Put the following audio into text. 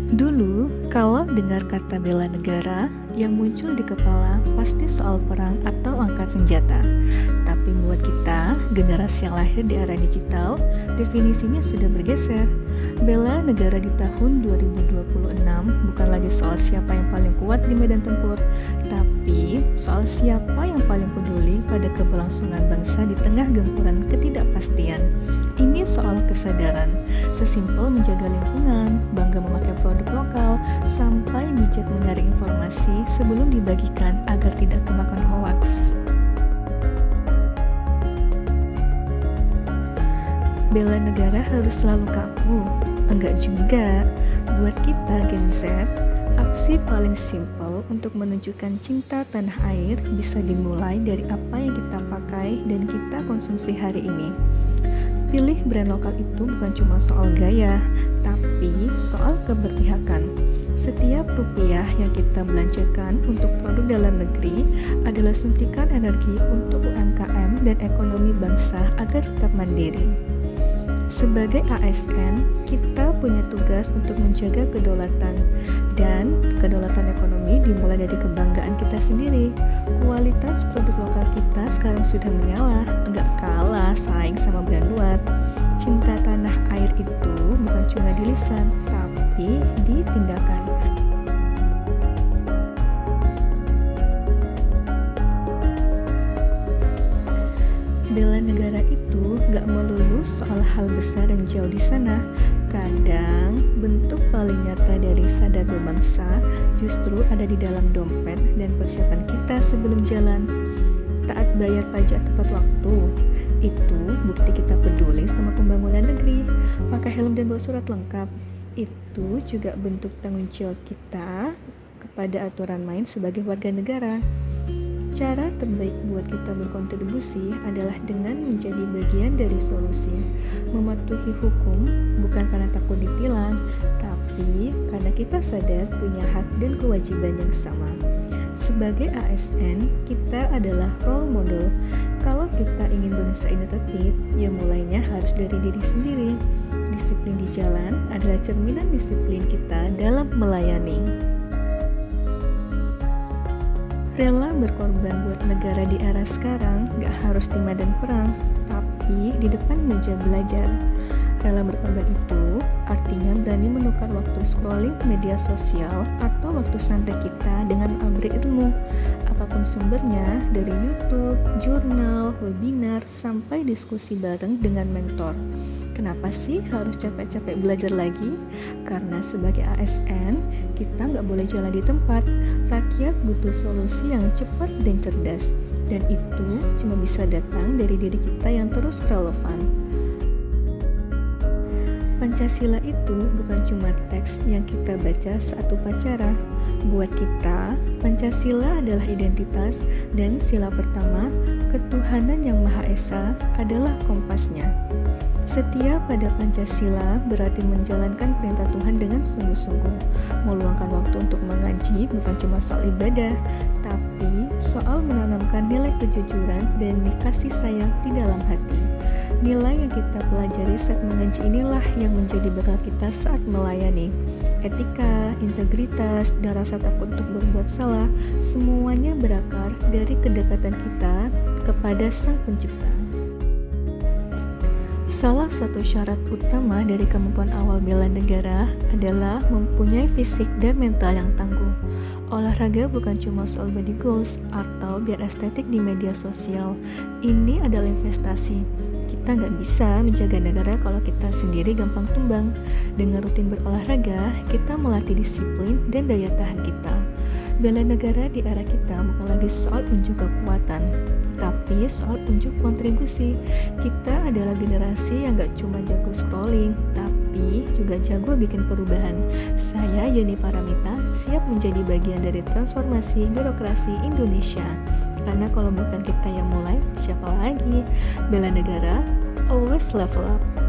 Dulu, kalau dengar kata bela negara, yang muncul di kepala pasti soal perang atau angkat senjata. Tapi buat kita, generasi yang lahir di era digital, definisinya sudah bergeser. Bela negara di tahun 2026 bukan lagi soal siapa yang paling kuat di medan tempur, tapi soal siapa yang paling peduli pada keberlangsungan bangsa di tengah gempuran ketidakpastian. Ini soal kesadaran, sesimpel menjaga lingkungan, bangga memakai produk lokal, sampai bijak menyaring informasi sebelum dibagikan agar tidak kemakan hoaks. Bela negara harus selalu kaku? Enggak juga. Buat kita Gen Z, aksi paling simpel untuk menunjukkan cinta tanah air bisa dimulai dari apa yang kita pakai dan kita konsumsi hari ini. Pilih brand lokal itu bukan cuma soal gaya, tapi soal keberpihakan. Setiap rupiah yang kita belanjakan untuk produk dalam negeri adalah suntikan energi untuk UMKM dan ekonomi bangsa agar tetap mandiri. Sebagai ASN, kita punya tugas untuk menjaga kedaulatan, dan kedaulatan ekonomi dimulai dari kebanggaan kita sendiri. Kualitas produk lokal kita sekarang sudah menyala, enggak kalah saing sama brand luar. Cinta tanah air itu bukan cuma di lisan, tapi di tindakan. Bela negara itu gak melulu soal hal besar yang jauh di sana. Kadang bentuk paling nyata dari sadar berbangsa justru ada di dalam dompet dan persiapan kita sebelum jalan. Taat bayar pajak tepat waktu, itu bukti kita peduli sama pembangunan negeri. Pakai helm dan bawa surat lengkap, itu juga bentuk tanggung jawab kita kepada aturan main sebagai warga negara. Cara terbaik buat kita berkontribusi adalah dengan menjadi bagian dari solusi. Mematuhi hukum bukan karena takut ditilang, tapi karena kita sadar punya hak dan kewajiban yang sama. Sebagai ASN, kita adalah role model. Kalau kita ingin bangsa ini tertib, ya mulainya harus dari diri sendiri. Disiplin di jalan adalah cerminan disiplin kita dalam melayani. Rela berkorban buat negara di era sekarang gak harus di medan perang, tapi di depan meja belajar. Rela berkorban itu artinya berani menukar waktu scrolling media sosial atau waktu santai kita dengan upgrade ilmu. Apapun sumbernya, dari YouTube, jurnal, webinar, sampai diskusi bareng dengan mentor. Kenapa sih harus capek-capek belajar lagi? Karena sebagai ASN, kita nggak boleh jalan di tempat. Rakyat butuh solusi yang cepat dan cerdas. Dan itu cuma bisa datang dari diri kita yang terus relevan. Pancasila itu bukan cuma teks yang kita baca saat upacara. Buat kita, Pancasila adalah identitas, dan sila pertama, ketuhanan yang Maha Esa, adalah kompasnya. Setia pada Pancasila berarti menjalankan perintah Tuhan dengan sungguh-sungguh. Meluangkan waktu untuk mengaji bukan cuma soal ibadah, tapi soal menanamkan nilai kejujuran dan kasih sayang di dalam hati. Nilai yang kita pelajari saat mengaji inilah yang menjadi bekal kita saat melayani. Etika, integritas, dan rasa takut untuk berbuat salah, semuanya berakar dari kedekatan kita kepada Sang Pencipta. Salah satu syarat utama dari kemampuan awal bela negara adalah mempunyai fisik dan mental yang tangguh. Olahraga bukan cuma soal body goals atau biar estetik di media sosial. Ini adalah investasi. Kita nggak bisa menjaga negara kalau kita sendiri gampang tumbang. Dengan rutin berolahraga, kita melatih disiplin dan daya tahan kita. Bela negara di era kita bukan lagi soal unjuk kekuatan, tapi soal unjuk kontribusi. Kita adalah generasi yang gak cuma jago scrolling, tapi juga jago bikin perubahan. Saya Yeni Paramita, siap menjadi bagian dari transformasi birokrasi Indonesia. Karena kalau bukan kita yang mulai, siapa lagi? Bela negara, always level up.